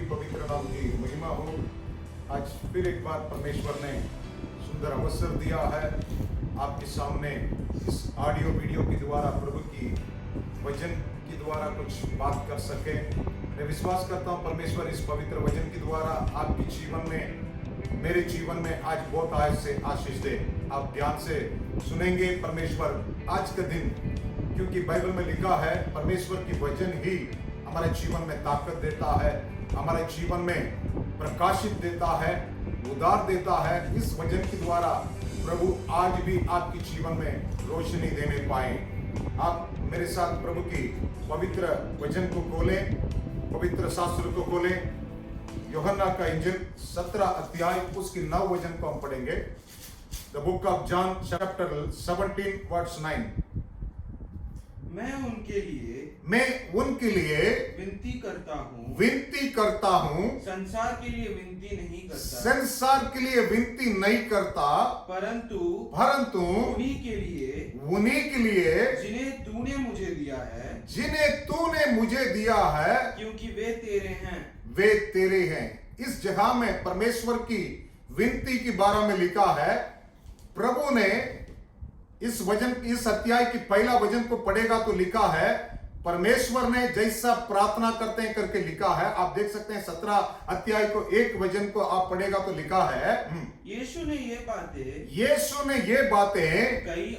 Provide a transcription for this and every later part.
पवित्र नाम की महिमा हो। आज फिर एक बार परमेश्वर ने सुंदर अवसर दिया है आपके सामने इस ऑडियो वीडियो के द्वारा प्रभु की वचन के द्वारा कुछ बात कर सके। मैं विश्वास करता हूँ परमेश्वर इस पवित्र वचन के द्वारा आपके जीवन में, मेरे जीवन में आज बहुत आज से आशीष दे। आप ध्यान से सुनेंगे परमेश्वर आज का दिन, क्योंकि बाइबल में लिखा है परमेश्वर की वचन ही हमारे जीवन में ताकत देता है, हमारे जीवन में प्रकाशित देता है, उद्धार देता है। इस वचन के द्वारा प्रभु आज भी आपके जीवन में रोशनी देने पाए। आप मेरे साथ प्रभु की पवित्र वचन को खोलें, पवित्र शास्त्र को खोलें। यूहन्ना का इंजिल 17 अध्याय उसकी 9 वचन को हम पढ़ेंगे। The book of John chapter 17 verse 9। मैं उनके लिए विनती विनती करता हूँ, संसार के लिए विनती नहीं करता, संसार के लिए विनती नहीं करता, परंतु उन्हीं के लिए जिन्हें तूने मुझे दिया है, क्योंकि वे तेरे हैं। इस जगह में परमेश्वर की विनती के बारे में लिखा है। प्रभु ने इस अध्याय की पहला वचन को पढ़ेगा तो लिखा है परमेश्वर ने जैसा प्रार्थना करते हैं करके लिखा है। आप देख सकते हैं 17 अध्याय को एक वचन को आप पढ़ेगा तो लिखा है यीशु ने ये बातें कही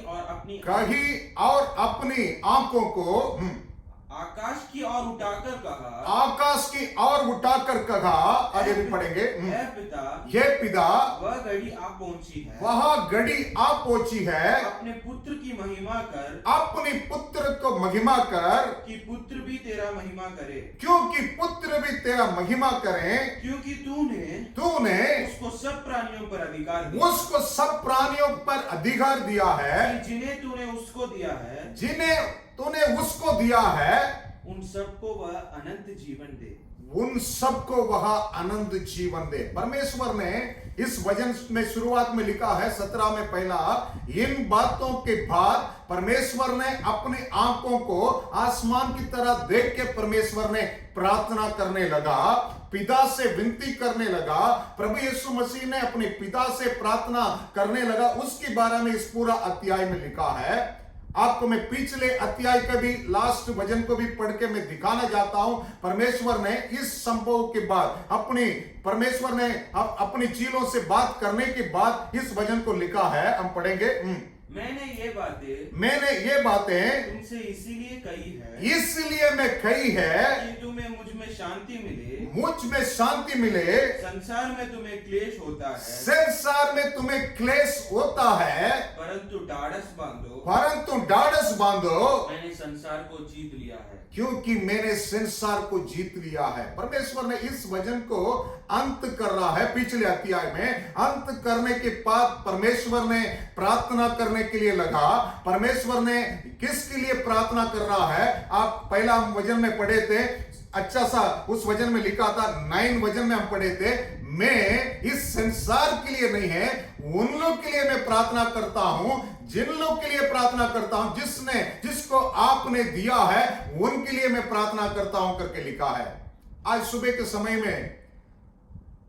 और अपनी आंखों को आकाश की ओर उठाकर कहा। आगे भी पढ़ेंगे। ये पिता वह घड़ी आ पहुंची है, वह घड़ी आ पहुंची है, अपने पुत्र की महिमा कर, अपने पुत्र को महिमा कर, कि पुत्र भी तेरा महिमा करे, क्योंकि पुत्र भी तेरा महिमा करें, क्योंकि तूने उसको सब प्राणियों पर अधिकार दिया है, जिन्हें तूने उसको दिया है, उन सबको वह अनंत जीवन दे। परमेश्वर ने इस वचन में शुरुआत में लिखा है 17 में पहला, इन बातों के बाद परमेश्वर ने अपनी आंखों को आसमान की तरह देख के परमेश्वर ने प्रार्थना करने लगा, पिता से विनती करने लगा। प्रभु यीशु मसीह ने अपने पिता से प्रार्थना करने लगा। उसके बारे में इस पूरा अध्याय में लिखा है। आपको मैं पिछले अध्याय का भी लास्ट वचन को भी पढ़ के मैं दिखाना चाहता हूं। परमेश्वर ने इस संभव के बाद परमेश्वर ने अपनी चीलों से बात करने के बाद इस वचन को लिखा है। हम पढ़ेंगे। मैंने ये बातें तुमसे इसलिए मैं कही है कि तुम्हें मुझ में शांति मिले। संसार में तुम्हें क्लेश होता है, परंतु ढाढ़स बांधो, मैंने संसार को जीत लिया है, क्योंकि मैंने संसार को जीत लिया है। परमेश्वर ने इस वचन को अंत कर रहा है। पिछले अध्याय में अंत करने के बाद परमेश्वर ने प्रार्थना करने के लिए लगा। परमेश्वर ने किसके लिए प्रार्थना कर रहा है? आप पहला हम वचन में पढ़े थे, अच्छा सा उस वचन में लिखा था, 9 वचन में हम पढ़े थे, मैं इस संसार के लिए नहीं है, उन लोग के लिए मैं प्रार्थना करता हूं, जिन लोग के लिए प्रार्थना करता हूं, जिसको आपने दिया है उनके लिए मैं प्रार्थना करता हूं करके लिखा है। आज सुबह के समय में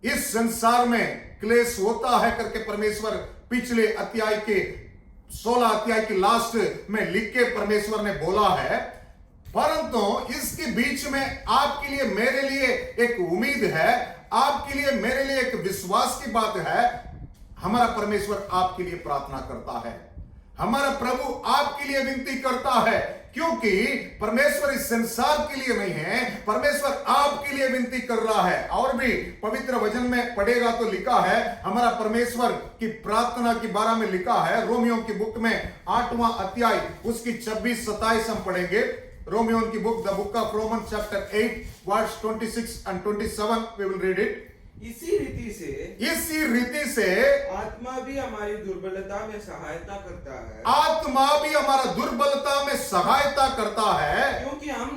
इस संसार में क्लेश होता है करके परमेश्वर पिछले अध्याय के 16 अध्याय की लास्ट में लिख के परमेश्वर ने बोला है। परंतु इसके बीच में आपके लिए मेरे लिए एक उम्मीद है, आपके लिए मेरे लिए एक विश्वास की बात है। हमारा परमेश्वर आपके लिए प्रार्थना करता है, हमारा प्रभु आपके लिए विनती करता है, क्योंकि परमेश्वर इस संसार के लिए नहीं है, परमेश्वर आपके लिए विनती कर रहा है। और भी पवित्र वचन में पढ़ेगा तो लिखा है, हमारा परमेश्वर की प्रार्थना के बारे में लिखा है। रोमियो की बुक में 8वां अध्याय उसकी 26-27 हम पढ़ेंगे। रोमियो की book, the book of Roman chapter 8 verse 26 and 27 we will read it। इसी रीति से आत्मा भी हमारी दुर्बलता में सहायता करता है, क्योंकि हम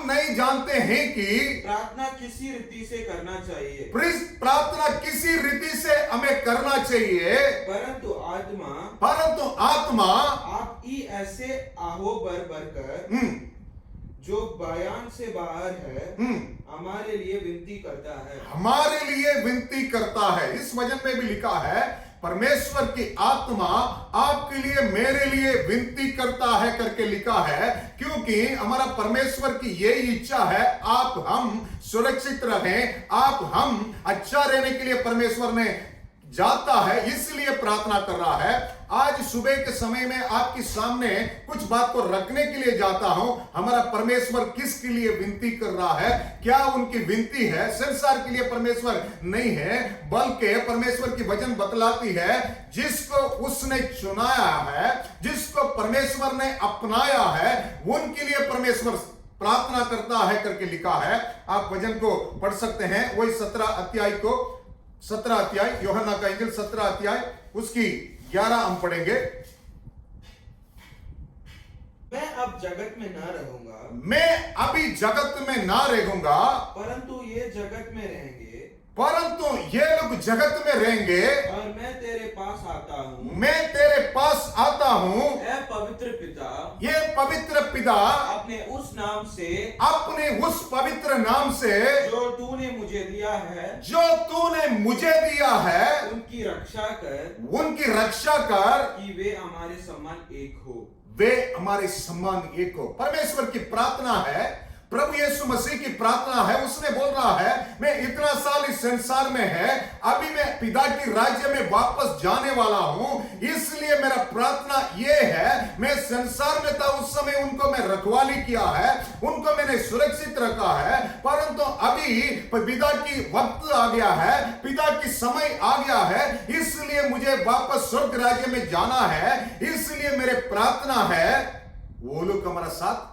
नहीं जानते हैं कि प्रार्थना किसी रीति से करना चाहिए, परंतु आत्मा आप ही ऐसे आहो भर कर जो बयान से बाहर है हमारे लिए विनती करता है। हमारे लिए विनती करता है। इस वचन में भी लिखा है परमेश्वर की आत्मा आपके लिए मेरे लिए विनती करता है करके लिखा है, क्योंकि हमारा परमेश्वर की यही इच्छा है आप हम सुरक्षित रहें, आप हम अच्छा रहने के लिए परमेश्वर ने जाता है, इसलिए प्रार्थना कर रहा है। आज सुबह के समय में आपके सामने कुछ बात को रखने के लिए जाता हूं। हमारा परमेश्वर किसके लिए विनती कर रहा है? क्या उनकी विनती है संसार के लिए? परमेश्वर नहीं है, बल्कि परमेश्वर की वचन बतलाती है जिसको उसने चुनाया है, जिसको परमेश्वर ने अपनाया है, उनके लिए परमेश्वर प्रार्थना करता है करके लिखा है। आप वचन को पढ़ सकते हैं, वही 17 अध्याय यूहन्ना का इंजील 17 अध्याय उसकी 11 हम पढ़ेंगे। मैं अब जगत में ना रहूंगा, मैं अभी जगत में ना रहूंगा, परंतु ये जगत में रहेंगे, परंतु ये लोग जगत में रहेंगे, और मैं तेरे पास आता हूँ। मैं तेरे पास आता हूँ। ऐ पवित्र पिता, ये पवित्र पिता अपने उस नाम से, अपने उस पवित्र नाम से जो तूने मुझे दिया है, जो तूने मुझे दिया है, उनकी रक्षा कर, उनकी रक्षा कर कि वे हमारे समान एक हो। वे हमारे समान एक हो। परमेश्वर की प्रार्थना है, प्रभु यीशु मसीह की प्रार्थना है। उसने बोल रहा है मैं इतना साल इस संसार में है, अभी मैं पिता की राज्य में वापस जाने वाला हूं, इसलिए मेरा प्रार्थना यह है, मैं संसार में था उस समय उनको मैं रखवाली किया है, उनको मैंने सुरक्षित रखा है, परंतु अभी पिता की वक्त आ गया है, पिता की समय आ गया है, इसलिए मुझे वापस स्वर्ग राज्य में जाना है। इसलिए मेरे प्रार्थना है वो लोग हमारा साथ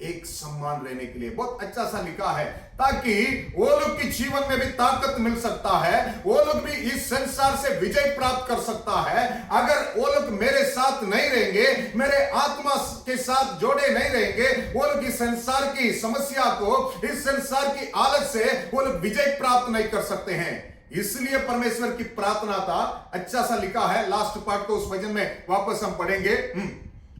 एक सम्मान रहने के लिए। बहुत अच्छा सा लिखा है, ताकि वो लोग की जीवन में भी ताकत मिल सकता है, वो लोग भी इस संसार से विजय प्राप्त कर सकता है। अगर वो लोग मेरे साथ नहीं रहेंगे, मेरे आत्मा के साथ जोड़े नहीं रहेंगे, वो लोग इस संसार की समस्या को, इस संसार की आलत से वो लोग विजय प्राप्त नहीं कर सकते हैं। इसलिए परमेश्वर की प्रार्थना था। अच्छा सा लिखा है, लास्ट पार्ट को उस वचन में वापस हम पढ़ेंगे।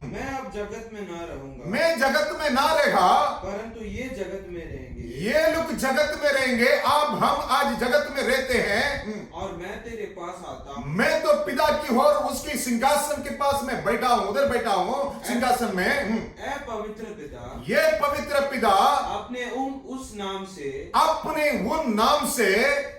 मैं अब जगत में ना रहूंगा, मैं जगत में ना रहेगा, परंतु ये जगत में रहेंगे, ये लोग जगत में रहेंगे। अब हम आज जगत में रहते हैं, और मैं तेरे पास आता हूँ। मैं तो पिता की ओर उसकी सिंहासन के पास में बैठा हूं, उधर बैठा हूं सिंहासन में। ऐ पवित्र पिता, ये पवित्र पिता अपने उस नाम से, अपने उन नाम से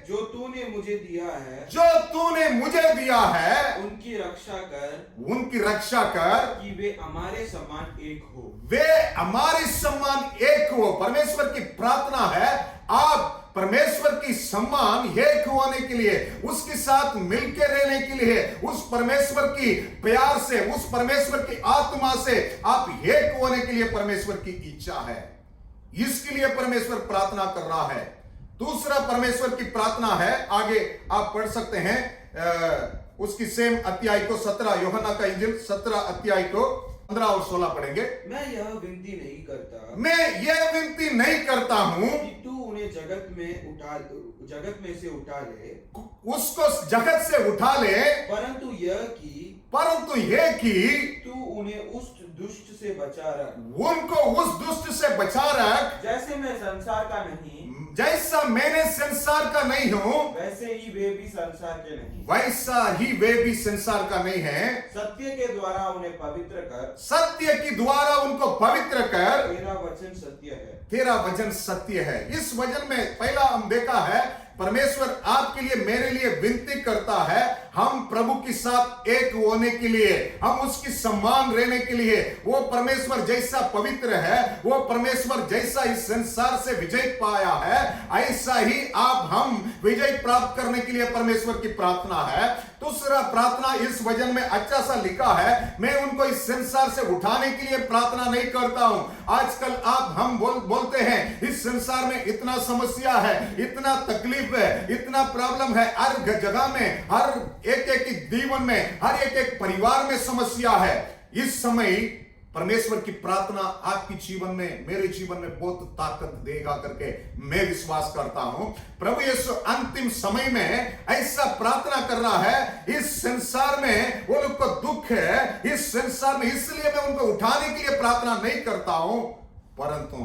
जो तूने मुझे दिया है, जो तूने मुझे दिया है, उनकी रक्षा कर, उनकी रक्षा कर कि वे हमारे समान एक हो। वे हमारे समान एक हो। परमेश्वर की प्रार्थना है आप परमेश्वर की सम्मान एक होने के लिए, उसके साथ मिलकर रहने के लिए, उस परमेश्वर की प्यार से, उस परमेश्वर की आत्मा से आप एक होने के लिए परमेश्वर की इच्छा है। इसके लिए परमेश्वर प्रार्थना कर रहा है। दूसरा परमेश्वर की प्रार्थना है, आगे आप पढ़ सकते हैं उसकी सेम अध्याय को 17 यूहन्ना का इंजील 17 अध्याय को 15 और 16 पढ़ेंगे। मैं यह विनती नहीं करता, मैं यह विनती नहीं करता हूं कि तू उन्हें जगत में से उठा ले, उसको जगत से उठा ले, परंतु यह कि तू उन्हें उस दुष्ट से बचा रख। उनको उस दुष्ट से बचा रख, जैसे मैं संसार का नहीं, जैसा मैंने संसार का नहीं हूं, वैसे ही वे भी संसार के नहीं, वैसा ही वे भी संसार का नहीं है। सत्य के द्वारा उन्हें पवित्र कर, सत्य के द्वारा उनको पवित्र कर, तेरा वचन सत्य है। तेरा वचन सत्य है। इस वचन में पहला हम देखा है परमेश्वर आपके लिए, मेरे लिए विनती करता है, हम प्रभु के साथ एक होने के लिए, हम उसकी सम्मान रहने के लिए। वो परमेश्वर जैसा पवित्र है, वो परमेश्वर जैसा इस संसार से विजय पाया है, ऐसा ही आप हम विजय प्राप्त करने के लिए परमेश्वर की प्रार्थना है। दूसरा प्रार्थना इस वचन में अच्छा सा लिखा है, मैं उनको इस संसार से उठाने के लिए प्रार्थना नहीं करता हूं। आजकल आप हम बोलते हैं इस संसार में इतना समस्या है, इतना तकलीफ है, इतना प्रॉब्लम है, हर जगह में, हर एक जीवन में, हर एक परिवार में समस्या है। इस समय परमेश्वर की प्रार्थना आपके जीवन में, मेरे जीवन में बहुत ताकत देगा करके मैं विश्वास करता हूं। प्रभु यीशु अंतिम समय में ऐसा प्रार्थना कर रहा है, इस संसार में वो लोग को दुख है, इस संसार में, इसलिए मैं उनको उठाने के लिए प्रार्थना नहीं करता हूं, परंतु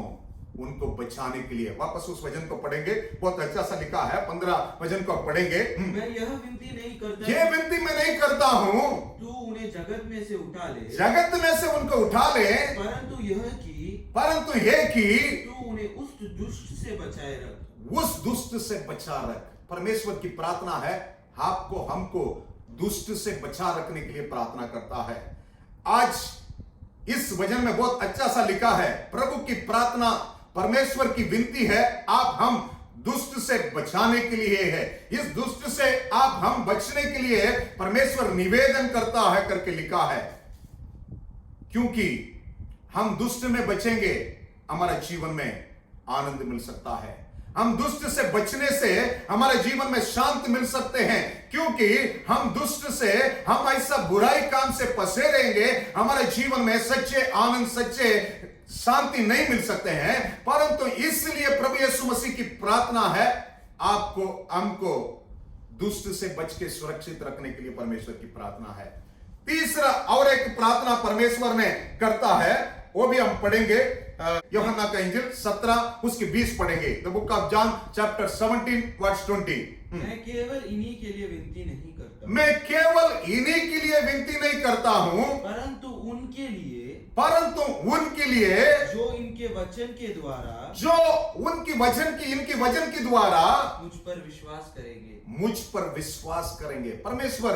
उनको बचाने के लिए। वापस उस वचन को पढ़ेंगे, बहुत अच्छा सा लिखा है, 15 वचन को पढ़ेंगे। मैं यह विनती नहीं करता, ये विनती मैं नहीं करता हूं तू उन्हें जगत में से उठा ले, जगत में से उनको उठा ले, परंतु ये कि तू उन्हें उस दुष्ट से बचाए रख। उस दुष्ट से बचा रख। परमेश्वर की प्रार्थना है, आपको हमको दुष्ट से बचा रखने के लिए प्रार्थना करता है। आज इस वचन में बहुत अच्छा सा लिखा है, प्रभु की प्रार्थना, परमेश्वर की विनती है, आप हम दुष्ट से बचाने के लिए है। इस दुष्ट से आप हम बचने के लिए परमेश्वर निवेदन करता है करके लिखा है, क्योंकि हम दुष्ट में बचेंगे, हमारा जीवन में आनंद मिल सकता है। हम दुष्ट से बचने से हमारे जीवन में शांति मिल सकते हैं, क्योंकि हम दुष्ट से, हम ऐसा बुराई काम से फंसे रहेंगे, हमारे जीवन में सच्चे आनंद, सच्चे शांति नहीं मिल सकते हैं। परंतु इसलिए प्रभु यीशु मसीह की प्रार्थना है, आपको हमको दुष्ट से बच के सुरक्षित रखने के लिए परमेश्वर की प्रार्थना है। तीसरा और एक प्रार्थना परमेश्वर ने करता है, वो भी हम पढ़ेंगे, यूहन्ना का इंजील 17 उसके 20 पढ़ेंगे। The book of John chapter 17 verse 20। मैं केवल इन्हीं के लिए विनती नहीं करता, मैं केवल इन्हीं के लिए विनती नहीं करता हूं, परंतु उनके लिए जो इनके वचन के द्वारा, जो उनकी वचन की, इनके वचन के द्वारा मुझ पर विश्वास करेंगे, मुझ पर विश्वास करेंगे। परमेश्वर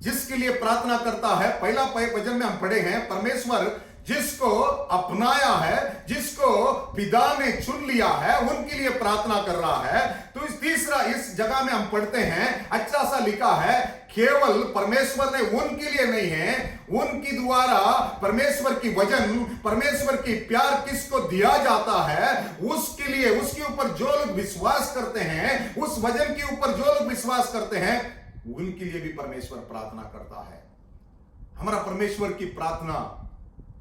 जिसके लिए प्रार्थना करता है, पहला वचन में हम पढ़े हैं, परमेश्वर जिसको अपनाया है, जिसको पिता ने चुन लिया है, उनके लिए प्रार्थना कर रहा है। तो इस तीसरा इस जगह में हम पढ़ते हैं, अच्छा सा लिखा है, केवल परमेश्वर ने उनके लिए नहीं है, उनके द्वारा परमेश्वर की वचन, परमेश्वर की प्यार किसको दिया जाता है, उसके लिए, उसके ऊपर जो लोग विश्वास करते हैं, उस वचन के ऊपर जो लोग विश्वास करते हैं, उनके लिए भी परमेश्वर प्रार्थना करता है। हमारा परमेश्वर की प्रार्थना,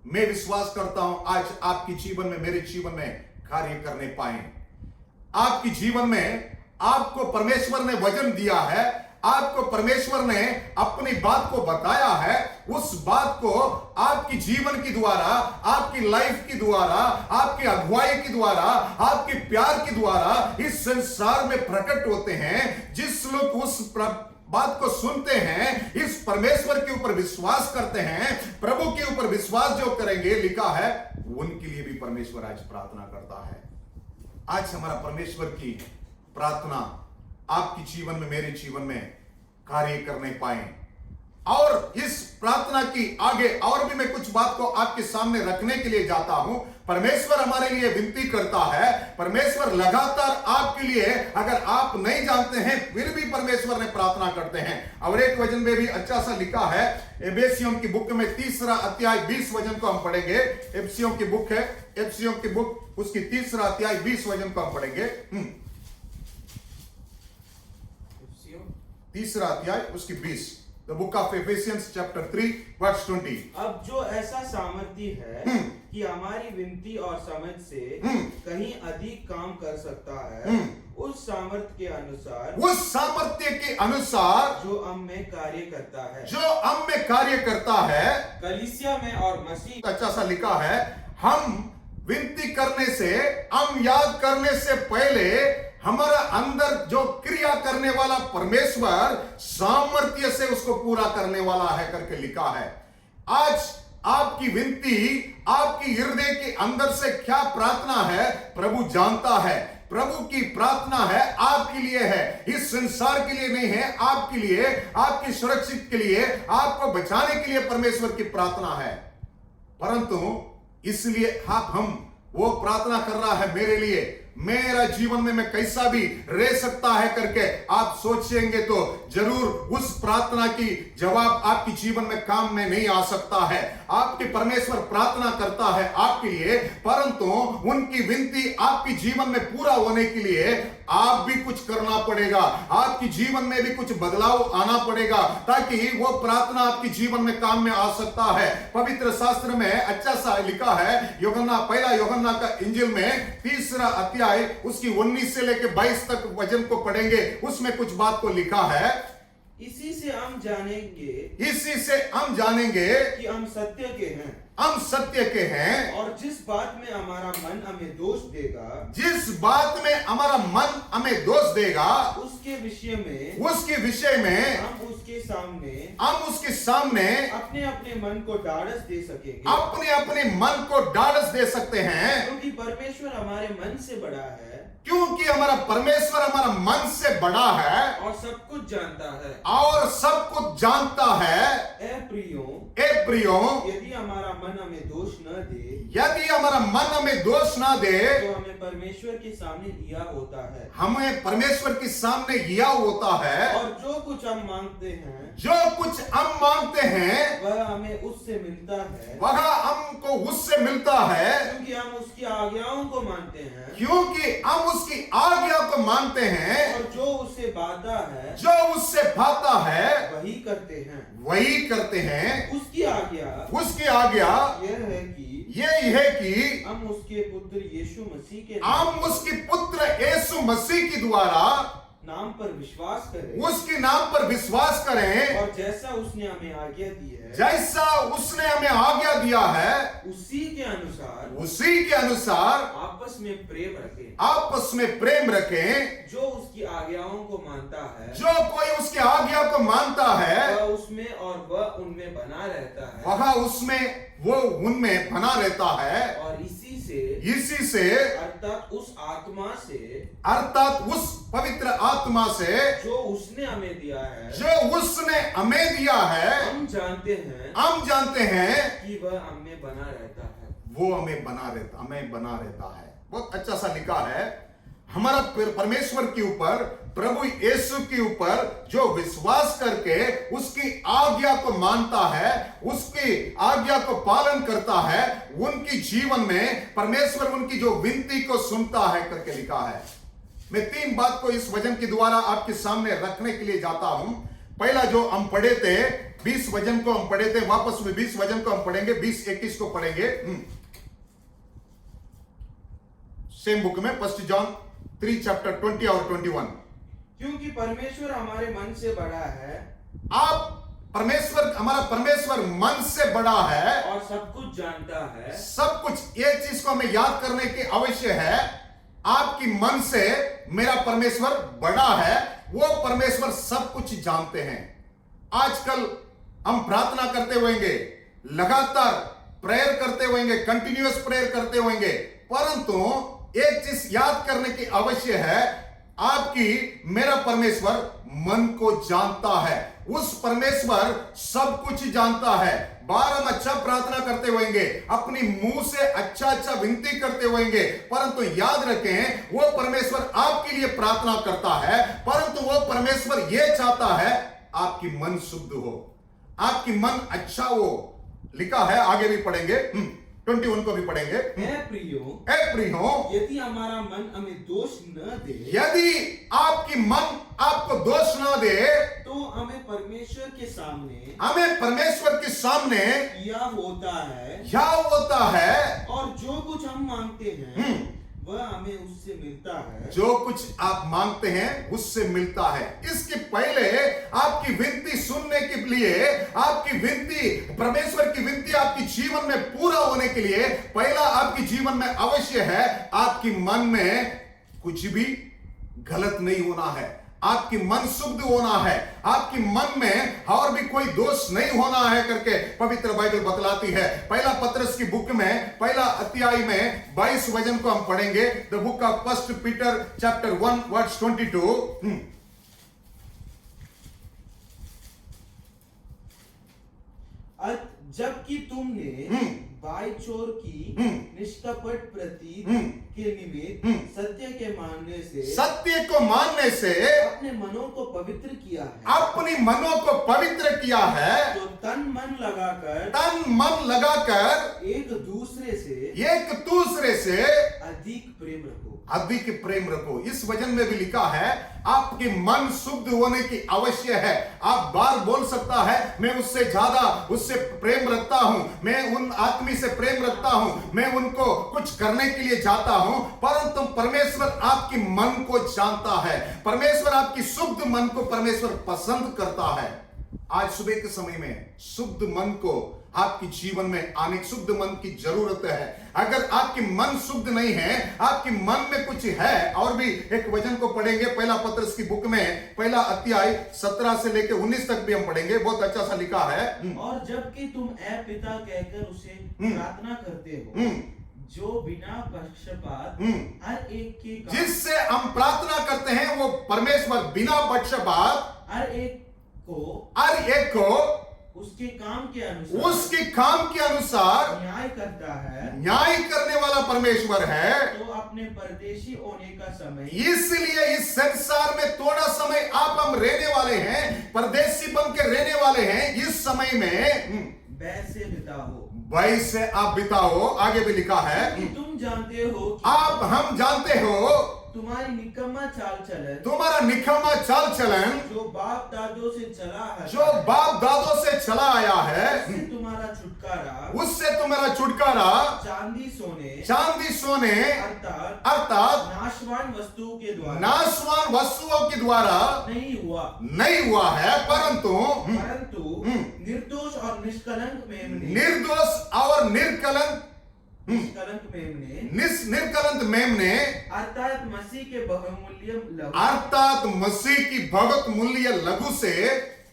मैं विश्वास करता हूं आज आपके जीवन में, मेरे जीवन में कार्य करने पाए। आपके जीवन में आपको परमेश्वर ने वचन दिया है, आपको परमेश्वर ने अपनी बात को बताया है, उस बात को आपकी जीवन के द्वारा, आपकी लाइफ के द्वारा, आपकी अगुवाई के द्वारा, आपके प्यार के द्वारा इस संसार में प्रकट होते हैं। जिस लोग उस बात को सुनते हैं, इस परमेश्वर के ऊपर विश्वास करते हैं, प्रभु के ऊपर विश्वास जो करेंगे, लिखा है, उनके लिए भी परमेश्वर आज प्रार्थना करता है। आज हमारा परमेश्वर की प्रार्थना आपके जीवन में, मेरे जीवन में कार्य करने पाए। और इस प्रार्थना की आगे और भी मैं कुछ बात को आपके सामने रखने के लिए जाता हूं। परमेश्वर हमारे लिए विनती करता है, परमेश्वर लगातार आपके लिए, अगर आप नहीं जानते हैं फिर भी परमेश्वर ने प्रार्थना करते हैं। और एक वचन में भी अच्छा सा लिखा है, एफिसियों की बुक में 3 अध्याय 20 वचन को हम पढ़ेंगे। एफिसियों की बुक है, एफिसियों की बुक उसकी 3 अध्याय 20 वचन को हम पढ़ेंगे। 3 अध्याय उसकी 20। The book of Ephesians chapter 3 verse 20। अब जो ऐसा सामर्थ्य है कि हमारी विनती और समझ से कहीं अधिक काम कर सकता है, उस सामर्थ्य के अनुसार जो हम में कार्य करता है, कलीसिया में और मसीह। अच्छा सा लिखा है, हम विनती करने से, हम याद करने से पहले हमारा अंदर जो क्रिया करने वाला परमेश्वर सामर्थ्य से उसको पूरा करने वाला है करके लिखा है। आज आपकी विनती, आपकी हृदय के अंदर से क्या प्रार्थना है, प्रभु जानता है। प्रभु की प्रार्थना है, आपके लिए है, इस संसार के लिए नहीं है, आपके लिए, आपकी सुरक्षित के लिए, आपको बचाने के लिए परमेश्वर की प्रार्थना है। परंतु इसलिए हम वो प्रार्थना कर रहा है, मेरे लिए, मेरा जीवन में मैं कैसा भी रह सकता है करके आप सोचेंगे तो जरूर उस प्रार्थना की जवाब आपके जीवन में काम में नहीं आ सकता है। आपके परमेश्वर प्रार्थना करता है आपके लिए, परंतु उनकी विनती आपके जीवन में पूरा होने के लिए आप भी कुछ करना पड़ेगा, आपके जीवन में भी कुछ बदलाव आना पड़ेगा, ताकि वो प्रार्थना आपके जीवन में काम में आ सकता है। पवित्र शास्त्र में अच्छा सा लिखा है, पहला यूहन्ना का इंजील में 3 अध्याय उसकी 19 से लेकर 22 तक वचन को पढ़ेंगे, उसमें कुछ बात को लिखा है। इसी से हम जानेंगे इसी से हम जानेंगे कि हम सत्य के हैं, हम सत्य के हैं, और जिस बात में हमारा मन हमें दोष देगा जिस बात में हमारा मन हमें दोष देगा उसके विषय में उसके विषय में हम उसके सामने हम उसके सामने अपने अपने मन को ढाढ़स दे सकेंगे, अपने अपने मन को ढाढ़स दे सकते हैं, क्योंकि परमेश्वर हमारे मन से बड़ा है क्योंकि हमारा परमेश्वर हमारा मन से बड़ा है और सब कुछ जानता है। और सब कुछ जानता है। ए प्रियो, ए प्रियो, यदि हमारा मन हमें दोष न दे यदि हमारा मन हमें दोष ना दे तो हमें परमेश्वर के सामने दिया होता है, हमें परमेश्वर के सामने यह होता है, और जो कुछ हम मांगते हैं जो कुछ हम मांगते हैं वह हमें उससे मिलता है, वह हमको उससे मिलता है, क्योंकि हम उसकी आज्ञाओं को मानते हैं क्योंकि हम उसकी आज्ञा को मानते हैं, और जो उससे बाधा है जो उससे भाता है वही करते हैं। वही करते हैं। उसकी आज्ञा उसकी आज्ञा यह है कि यही है कि हम उसके पुत्र यीशु मसीह के हम उसके पुत्र यीशु मसीह के द्वारा नाम पर विश्वास करें, उसके नाम पर विश्वास करें, और जैसा उसने हमें आज्ञा दी है जैसा उसने हमें आज्ञा दिया है उसी के अनुसार उसी के अनुसार आपस में प्रेम रखें। आपस में प्रेम रखें। जो उसकी आज्ञाओं को मानता है जो कोई उसके आज्ञा को मानता है वह उसमें और वह उनमें बना रहता है, वह उसमें वो उनमें बना रहता है। और इसी से अर्थात उस आत्मा से, अर्थात उस पवित्र आत्मा से जो उसने हमें दिया है, जो उसने हमें दिया है, हम जानते हैं कि वह हमें बना रहता है। वो हमें बना रहता है। बहुत अच्छा सा लिखा है। हमारा परमेश्वर के ऊपर, प्रभु यीशु के ऊपर जो विश्वास करके उसकी आज्ञा को मानता है, उसकी आज्ञा को पालन करता है, उनकी जीवन में परमेश्वर उनकी जो विनती को सुनता है करके लिखा है। मैं 3 बात को इस वचन के द्वारा आपके सामने रखने के लिए जाता हूं। पहला जो हम पढ़े थे 20 वचन को हम पढ़े थे, वापस में 20 वचन को हम पढ़ेंगे, 20-21 को पढ़ेंगे। सेम बुक में 1 जॉन 3 चैप्टर 20 और 21। क्योंकि परमेश्वर हमारे मन से बड़ा है, हमारा परमेश्वर मन से बड़ा है और सब कुछ जानता है। सब कुछ, ये चीज को हमें याद करने की आवश्यक है। आपकी मन से मेरा परमेश्वर बड़ा है, वो परमेश्वर सब कुछ जानते हैं। आजकल हम प्रार्थना करते होंगे, लगातार प्रेयर करते होंगे, कंटिन्यूअस प्रेयर करते होंगे, परंतु एक चीज याद करने की आवश्यक है, आपकी मेरा परमेश्वर मन को जानता है। उस परमेश्वर सब कुछ जानता है। बार हम अच्छा प्रार्थना करते होंगे, अपनी मुंह से अच्छा विनती करते होंगे, परंतु याद रखें वो परमेश्वर आपके लिए प्रार्थना करता है, परंतु वो परमेश्वर ये चाहता है आपकी मन शुद्ध हो, आपकी मन अच्छा हो। लिखा है, आगे भी पढ़ेंगे, 21 को भी पढ़ेंगे। ए प्रियो, यदि हमारा मन हमें दोष न दे, यदि आपकी मन आपको दोष न दे, तो हमें परमेश्वर के सामने यह होता है, और जो कुछ हम मांगते हैं वह हमें उससे मिलता है। जो कुछ आप मांगते हैं उससे मिलता है। इसके पहले आपकी विनती सुनने के लिए, आपकी विनती, परमेश्वर की विनती आपकी जीवन में पूरा होने के लिए, पहला आपकी जीवन में अवश्य है आपकी मन में कुछ भी गलत नहीं होना है, आपकी मन शुद्ध होना है, आपकी मन में और भी कोई दोष नहीं होना है करके पवित्र बाइबल बतलाती है। पहला पत्रस की बुक में पहला अध्याय में 22 वचन को हम पढ़ेंगे। The book of 1 Peter chapter 1 verse 22। जबकि तुमने बाई चोर की निष्कपट प्रतीत के निमित्त सत्य को मानने से अपने मनों को पवित्र किया है, अपनी मनों को पवित्र किया है, तो तन मन लगाकर एक दूसरे से अधिक प्रेम रखो। इस वचन में भी लिखा है आपके मन शुद्ध होने की आवश्यक है। आप बार बोल सकता है मैं उससे ज्यादा उससे प्रेम रखता हूं, मैं उन आदमी से प्रेम रखता हूं, मैं उनको कुछ करने के लिए जाता हूं, परंतु परमेश्वर आपके मन को जानता है। परमेश्वर आपकी शुद्ध मन को परमेश्वर पसंद करता है। आज सुबह के समय में शुद्ध मन को आपके जीवन में आने, शुद्ध मन की जरूरत है। अगर आपकी मन शुद्ध नहीं है, आपके मन में कुछ है, और भी एक वचन को पढ़ेंगे पहला पत्रस की बुक में, पहला अध्याय 17 से लेकर 19 तक भी हम पढ़ेंगे। बहुत अच्छा सा लिखा है। और जबकि तुम ऐ पिता कहकर उसे प्रार्थना करते हो, जो बिना पक्षपात हर एक के जिससे हम प्रार्थना करते हैं, वो परमेश्वर बिना पक्षपात हर एक को उसके काम के अनुसार न्याय करता है। न्याय करने वाला परमेश्वर है। तो अपने परदेशी होने का समय, इसलिए इस संसार में थोड़ा समय हम रहने वाले हैं, परदेशी बन के रहने वाले हैं। इस समय में वैसे बिताओ, वैसे आप बिताओ। आगे भी लिखा है, तुम जानते हो, आप हम जानते हो तुम्हारा निकम्मा चाल चलन जो बाप दादों से चला आया है, उससे तुम्हारा छुटकारा चांदी सोने अर्थात नाशवान वस्तुओं के द्वारा नहीं हुआ है, परंतु निर्दोष और निष्कलंक मेमने अर्थात मसीह की भगत मूल्य लघु से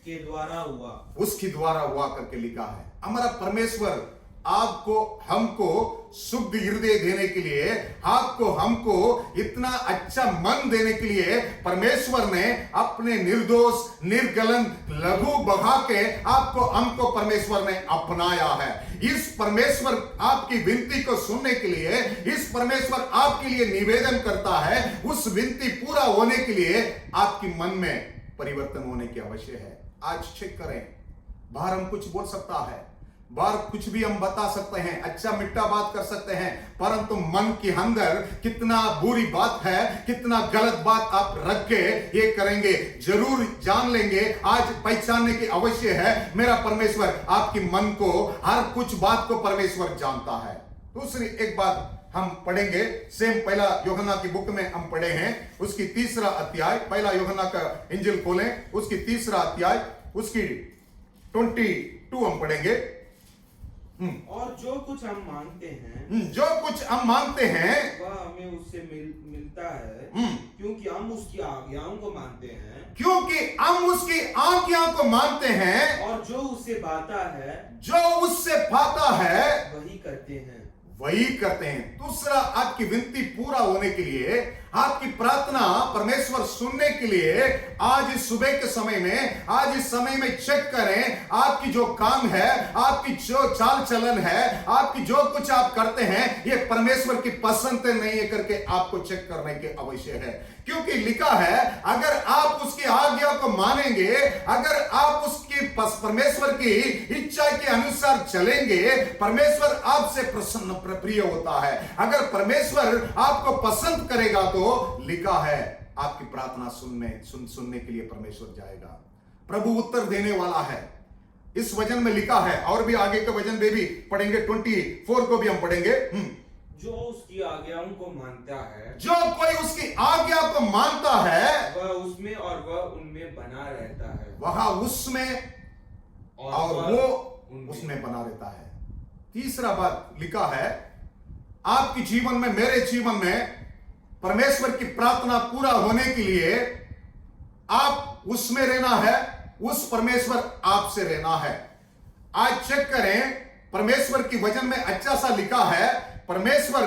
के द्वारा हुआ, उसके द्वारा हुआ करके लिखा है। हमारा परमेश्वर आपको हमको शुद्ध हृदय देने के लिए, आपको हमको इतना अच्छा मन देने के लिए परमेश्वर ने अपने निर्दोष निर्कलंक लघु बहा के आपको हमको परमेश्वर ने अपनाया है। इस परमेश्वर आपकी विनती को सुनने के लिए, इस परमेश्वर आपके लिए निवेदन करता है। उस विनती पूरा होने के लिए आपकी मन में परिवर्तन होने की आवश्यक है। आज चेक करें, बाहर हम कुछ बोल सकता है, बाहर कुछ भी हम बता सकते हैं, अच्छा मिट्टा बात कर सकते हैं, परंतु मन के अंदर कितना बुरी बात है, कितना गलत बात आप रख के ये करेंगे, जरूर जान लेंगे। आज पहचानने की आवश्यक है, मेरा परमेश्वर आपके मन को, हर कुछ बात को परमेश्वर जानता है। दूसरी एक बात हम पढ़ेंगे, सेम पहला यूहन्ना की बुक में हम पढ़े हैं, उसकी 3रा अध्याय, पहला यूहन्ना का इंजिल खोलें, उसकी 3रा अध्याय, उसकी 22 हम पढ़ेंगे। और जो कुछ हम मांगते हैं, वह हमें उससे मिलता है, क्योंकि हम उसकी आज्ञाओं को मानते हैं, और जो उससे पाता है वही करते हैं। दूसरा, आपकी विनती पूरा होने के लिए, आपकी प्रार्थना परमेश्वर सुनने के लिए, आज इस सुबह के समय में, आज इस समय में चेक करें, आपकी जो काम है, आपकी जो चाल चलन है, आपकी जो कुछ आप करते हैं, ये परमेश्वर की पसंद नहीं है करके आपको चेक करने की आवश्यक है। क्योंकि लिखा है, अगर आप उसकी आज्ञा को मानेंगे, अगर आप उसकी परमेश्वर की इच्छा के अनुसार चलेंगे, परमेश्वर आपसे प्रसन्न प्रिय होता है। अगर परमेश्वर आपको पसंद करेगा तो लिखा है आपकी प्रार्थना सुनने के लिए परमेश्वर जाएगा, प्रभु उत्तर देने वाला है। इस वचन में लिखा है, और भी आगे के वचन में भी पढ़ेंगे, 24 को भी हम पढ़ेंगे। जो उसकी आज्ञाओं को मानता है, जो कोई उसकी आज्ञा को मानता है, वह उसमें और वह उनमें बना रहता है, वह उसमें और वो उसमें बना रहता है। तीसरा बात लिखा है, आपके जीवन में, मेरे जीवन में परमेश्वर की प्रार्थना पूरा होने के लिए आप उसमें रहना है, उस परमेश्वर आपसे रहना है। आज चेक करें, परमेश्वर की वचन में अच्छा सा लिखा है, परमेश्वर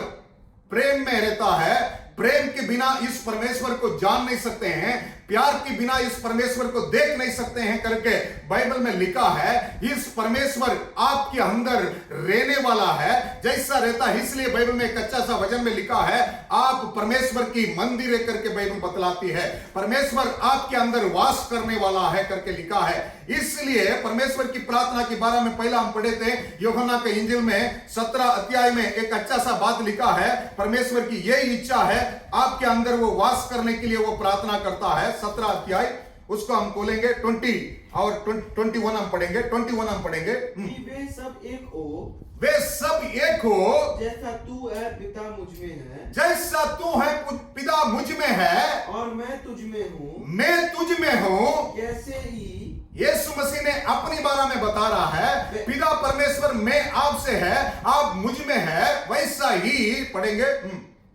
प्रेम में रहता है, प्रेम के बिना इस परमेश्वर को जान नहीं सकते हैं, प्यार के बिना इस परमेश्वर को देख नहीं सकते हैं करके बाइबल में लिखा है। इस परमेश्वर आपके अंदर रहने वाला है, जैसा रहता है। इसलिए बाइबल में एक अच्छा सा वचन में लिखा है, आप परमेश्वर की मंदिर करके बाइबल बतलाती है, परमेश्वर आपके अंदर वास करने वाला है करके लिखा है। इसलिए परमेश्वर की प्रार्थना के बारे में पहला हम पढ़े थे, यूहन्ना के इंजिल में 17 अध्याय में एक अच्छा सा बात लिखा है, परमेश्वर की यही इच्छा है, आपके अंदर वो वास करने के लिए वो प्रार्थना करता है। 17 अध्याय, उसको हम खोलेंगे, 20 और 21 हम पढ़ेंगे, 21 हम पढ़ेंगे। वे सब एक देखो जैसा तू है पिता मुझ में है, जैसा तू है पिता मुझ में है और मैं तुझ में हूँ, मैं तुझ में हूँ। कैसे ही यीशु मसीह ने अपनी बारे में बता रहा है, पिता परमेश्वर में आपसे है, आप मुझ में है, वैसा ही पढ़ेंगे।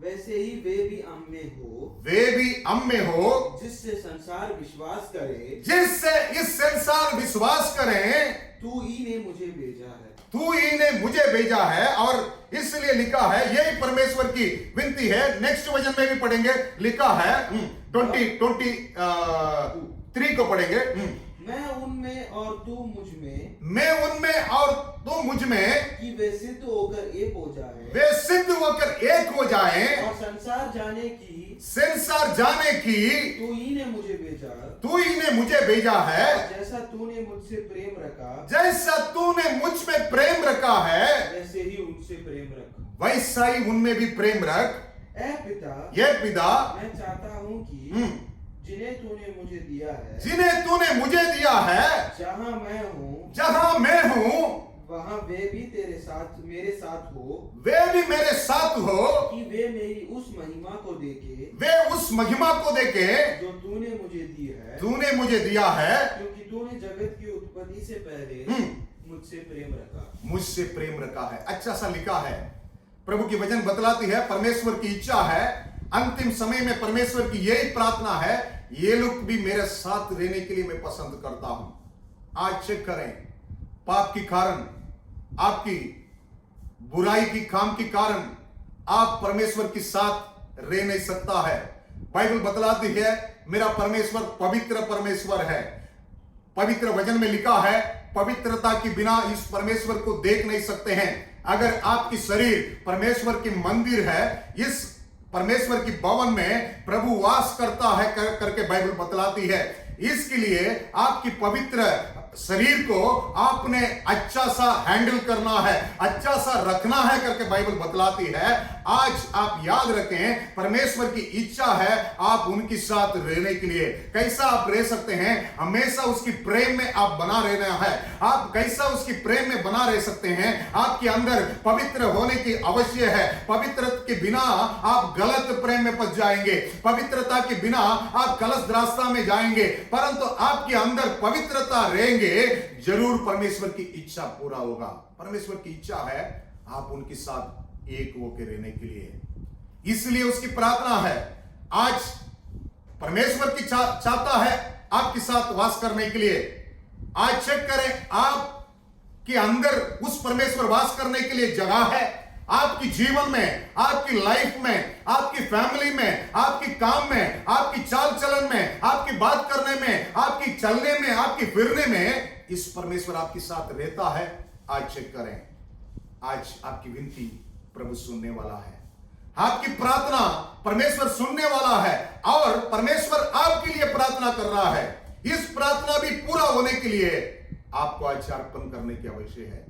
वैसे ही वे भी हम में हो, वे भी हम में हो, जिससे संसार विश्वास करे, जिससे इस संसार विश्वास करें, तू ही ने मुझे भेजा है, तू ही ने मुझे भेजा है। और इसलिए लिखा है, यही परमेश्वर की विनती है। नेक्स्ट वचन में भी पढ़ेंगे, लिखा है 23 को पढ़ेंगे। मैं उनमें और तू मुझ में, मैं उनमें और तू मुझ में, कि वे सिद्ध होकर एक हो जाए, वे सिद्ध होकर एक हो जाएं, और संसार जाने की, संसार जाने की तू ही ने मुझे भेजा, तू ही ने मुझे भेजा है। जैसा तूने मुझसे प्रेम रखा, जैसा तूने मुझ में प्रेम रखा है, वैसे ही उनसे प्रेम रख, वैसा ही उनमें भी प्रेम रख। ऐ पिता, ये पिता, मैं चाहता हूँ कि जिन्हें तूने मुझे दिया है, जिन्हें तूने मुझे दिया है, जहाँ मैं हूँ, जहां मैं हूँ, वहाँ वे भी तेरे साथ, मेरे साथ हो, वे भी मेरे साथ हो, कि वे मेरी उस महिमा को देखे, वे उस महिमा को देखे जो तूने मुझे दी है, तूने मुझे दिया है, क्योंकि तूने जगत की उत्पत्ति से पहले मुझसे प्रेम रखा। मुझसे प्रेम रखा है। अच्छा सा लिखा है, प्रभु की वचन बतलाती है, परमेश्वर की इच्छा है, अंतिम समय में परमेश्वर की यही प्रार्थना है, ये लोग भी मेरे साथ रहने के लिए मैं पसंद करता हूं। आज चेक करें, पाप के कारण, आपकी बुराई की काम के कारण आप परमेश्वर के साथ रह नहीं सकता है। बाइबल बतलाती है, मेरा परमेश्वर पवित्र परमेश्वर है। पवित्र वचन में लिखा है, पवित्रता के बिना इस परमेश्वर को देख नहीं सकते हैं। अगर आपकी शरीर परमेश्वर की मंदिर है, इस परमेश्वर की भवन में प्रभु वास करता है करके बाइबल बतलाती है। इसके लिए आपकी पवित्र शरीर को आपने अच्छा सा हैंडल करना है, अच्छा सा रखना है करके बाइबल बतलाती है। आज आप याद रखें, परमेश्वर की इच्छा है आप उनके साथ रहने के लिए। कैसा आप रह सकते हैं? हमेशा उसकी प्रेम में आप बना रहना है। आप कैसा उसकी प्रेम में बना रह सकते हैं? आपके अंदर पवित्र होने की आवश्यक है। पवित्र के बिना आप गलत प्रेम में फंस जाएंगे, पवित्रता के बिना आप गलत रास्ता में जाएंगे। परंतु आपके अंदर पवित्रता रहेंगे, जरूर परमेश्वर की इच्छा पूरा होगा। परमेश्वर की इच्छा है आप उनके साथ एक होकर रहने के लिए, इसलिए उसकी प्रार्थना है। आज परमेश्वर की चाहता है आपके साथ वास करने के लिए। आज चेक करें, आपके अंदर उस परमेश्वर वास करने के लिए जगह है। आपकी जीवन में, आपकी लाइफ में, आपकी फैमिली में, आपकी काम में, आपकी चाल चलन में, आपकी बात करने में, आपकी चलने में, आपकी फिरने में इस परमेश्वर आपके साथ रहता है। आज चेक करें, आज आपकी विनती प्रभु सुनने वाला है, आपकी प्रार्थना परमेश्वर सुनने वाला है, और परमेश्वर आपके लिए प्रार्थना कर रहा है। इस प्रार्थना भी पूरा होने के लिए आपको आज अर्पण करने की आवश्यक है।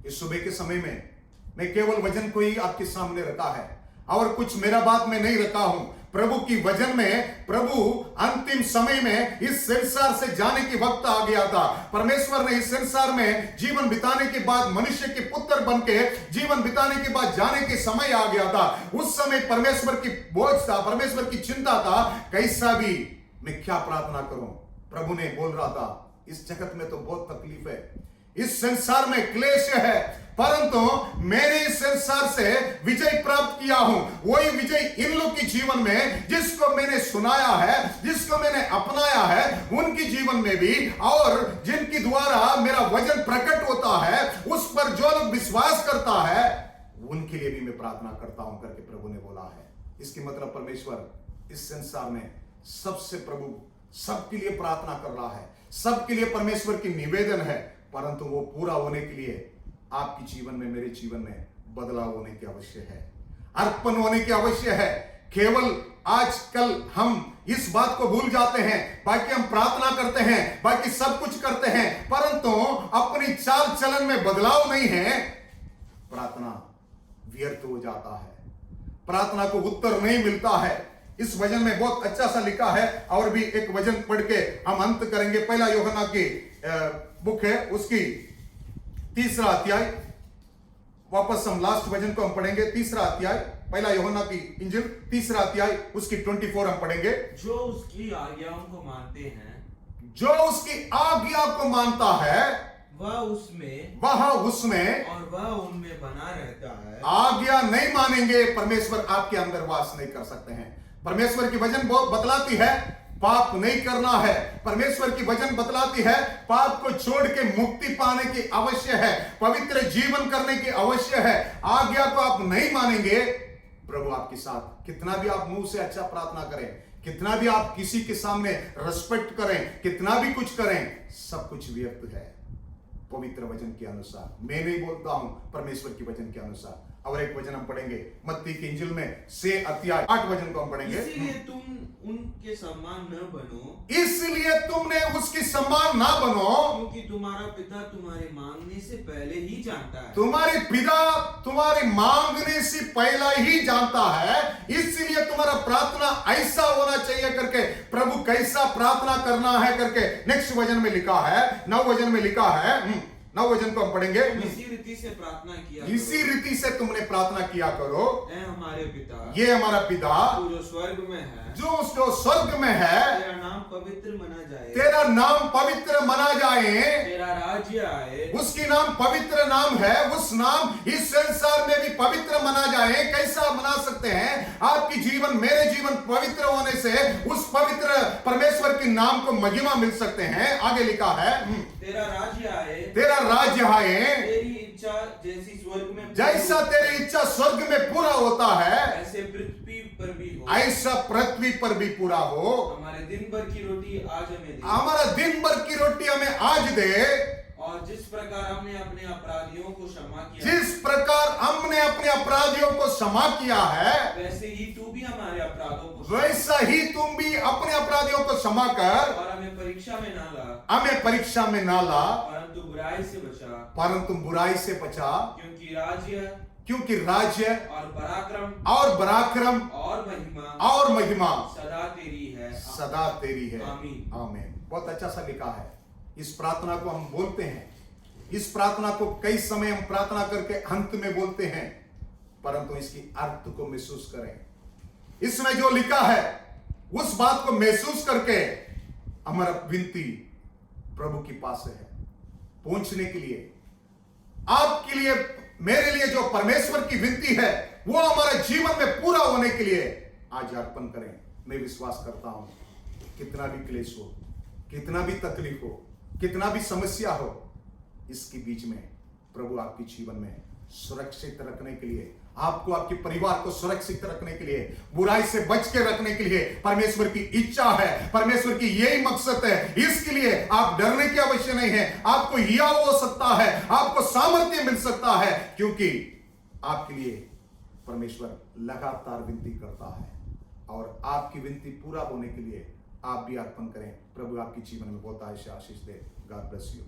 इस सुबह के समय में मैं केवल वचन को ही आपके सामने रखा है, और कुछ मेरा बात में नहीं रखा हूं। प्रभु की वचन में प्रभु अंतिम समय में इस संसार से जाने की वक्त आ गया था। परमेश्वर ने इस संसार में जीवन बिताने के बाद, मनुष्य के पुत्र बनके जीवन बिताने के बाद जाने के समय आ गया था। उस समय परमेश्वर की बोझ था, परमेश्वर की चिंता था, कैसा भी मैं क्या प्रार्थना करूं। प्रभु ने बोल रहा था, इस जगत में तो बहुत तकलीफ है, इस संसार में क्लेश है, परंतु मैंने इस संसार से विजय प्राप्त किया हूं। वही विजय इन लोग के जीवन में, जिसको मैंने सुनाया है, जिसको मैंने अपनाया है, उनके जीवन में भी, और जिनके द्वारा मेरा वचन प्रकट होता है, उस पर जो लोग विश्वास करता है, उनके लिए भी मैं प्रार्थना करता हूं करके प्रभु ने बोला है। इसके मतलब परमेश्वर इस संसार में सबसे प्रभु सबके लिए प्रार्थना कर रहा है, सबके लिए परमेश्वर की निवेदन है, परंतु वो पूरा होने के लिए आपके जीवन में, मेरे जीवन में बदलाव होने की आवश्यक है, अर्पण होने की आवश्यक है। केवल आजकल हम इस बात को भूल जाते हैं, बाकी हम प्रार्थना करते हैं, बाकी सब कुछ करते हैं, परंतु अपनी चाल चलन में बदलाव नहीं है, प्रार्थना व्यर्थ हो जाता है, प्रार्थना को उत्तर नहीं मिलता है। इस वचन में बहुत अच्छा सा लिखा है, और भी एक वचन पढ़ के हम अंत करेंगे। पहला यूहन्ना की बुक है, उसकी 3रा अध्याय, वापस हम लास्ट वचन को हम पढ़ेंगे, 3रा अध्याय, पहला यूहन्ना की इंजिल 3रा अध्याय उसकी 24 हम पढ़ेंगे। जो उसकी आज्ञाओं को मानते हैं, जो उसकी आज्ञा को मानता है वह उसमें और वह उनमें बना रहता है। आज्ञा नहीं मानेंगे, परमेश्वर आपके अंदर वास नहीं कर सकते हैं। परमेश्वर की वचन बतलाती है पाप नहीं करना है। परमेश्वर की वचन बतलाती है पाप को छोड़ के मुक्ति पाने की अवश्य है, पवित्र जीवन करने की अवश्य है। आज्ञा को आप नहीं मानेंगे, प्रभु आपके साथ कितना भी आप मुंह से अच्छा प्रार्थना करें, कितना भी आप किसी के सामने रिस्पेक्ट करें, कितना भी कुछ करें, सब कुछ व्यर्थ है पवित्र वचन के अनुसार। मैं नहीं बोलता हूं, परमेश्वर की वचन के अनुसार। और एक वचन हम पढ़ेंगे मत्ती की इंजिल में 6 अध्याय 8 वचन को हम पढ़ेंगे। इसीलिए तुम उनके समान न बनो, इसलिए तुमने उसकी समान ना बनो, क्योंकि तुम्हारा पिता तुम्हारे मांगने से पहले ही जानता है। तुम्हारे पिता तुम्हारे मांगने से पहला ही जानता है, इसलिए तुम्हारा प्रार्थना ऐसा होना चाहिए करके, प्रभु कैसा प्रार्थना करना है करके नेक्स्ट वचन में लिखा है, 9 वचन में लिखा है। 9 वचन को हम पढ़ेंगे। इसी रीति से प्रार्थना किया इसी रीति से तुमने प्रार्थना किया करो, ऐ हमारे पिता, ये हमारा पिता तू जो स्वर्ग में है, जो स्वर्ग में है, तेरा नाम पवित्र मना जाए, तेरा नाम पवित्र मना जाए, तेरा राज्य आए। उसकी नाम पवित्र नाम है, उस नाम इस संसार में भी पवित्र मना जाए। कैसा मना सकते हैं? आपकी जीवन मेरे जीवन पवित्र होने से उस पवित्र परमेश्वर के नाम को महिमा मिल सकते हैं। आगे लिखा है तेरा राज्य आए, तेरा राज्य आए, तेरी इच्छा जैसी स्वर्ग में, जैसा तेरी इच्छा स्वर्ग में पूरा होता है, ऐसे पृथ्वी पर भी हो। ऐसा पृथ्वी पर भी पूरा हो। हमारे दिन भर की रोटी आज हमें दे, हमारा दिन भर की रोटी हमें आज दे, और जिस प्रकार हमने अपने अपराधियों को क्षमा किया, जिस प्रकार हमने अपने अपराधियों को क्षमा किया है, वैसे ही तू भी हमारे अपराधों को, वैसा ही तुम भी अपने अपराधियों को क्षमा कर, और हमें परीक्षा में ना ला, हमें परीक्षा में ना ला, परंतु बुराई से बचा, परंतु बुराई से बचा, क्योंकि राज्य और पराक्रम और महिमा सदा तेरी है। आमीन। बहुत अच्छा सा लिखा है। इस प्रार्थना को हम बोलते हैं, इस प्रार्थना को कई समय हम प्रार्थना करके अंत में बोलते हैं, परंतु इसकी अर्थ को महसूस करें। इसमें जो लिखा है उस बात को महसूस करके हमारा विनती प्रभु के पास है पहुंचने के लिए, आपके लिए, मेरे लिए जो परमेश्वर की विनती है वो हमारे जीवन में पूरा होने के लिए आज अर्पण करें। मैं विश्वास करता हूं कितना भी क्लेश हो, कितना भी तकलीफ हो, कितना भी समस्या हो, इसके बीच में प्रभु आपके जीवन में सुरक्षित रखने के लिए, आपको आपके परिवार को सुरक्षित रखने के लिए, बुराई से बच के रखने के लिए परमेश्वर की इच्छा है, परमेश्वर की यही मकसद है। इसके लिए आप डरने की आवश्यक नहीं है। आपको यह हो सकता है, आपको सामर्थ्य मिल सकता है, क्योंकि आपके लिए परमेश्वर लगातार विनती करता है, और आपकी विनती पूरा होने के लिए आप भी अर्पण करें। प्रभु आपके जीवन में बहुत आशीष दे। God bless you.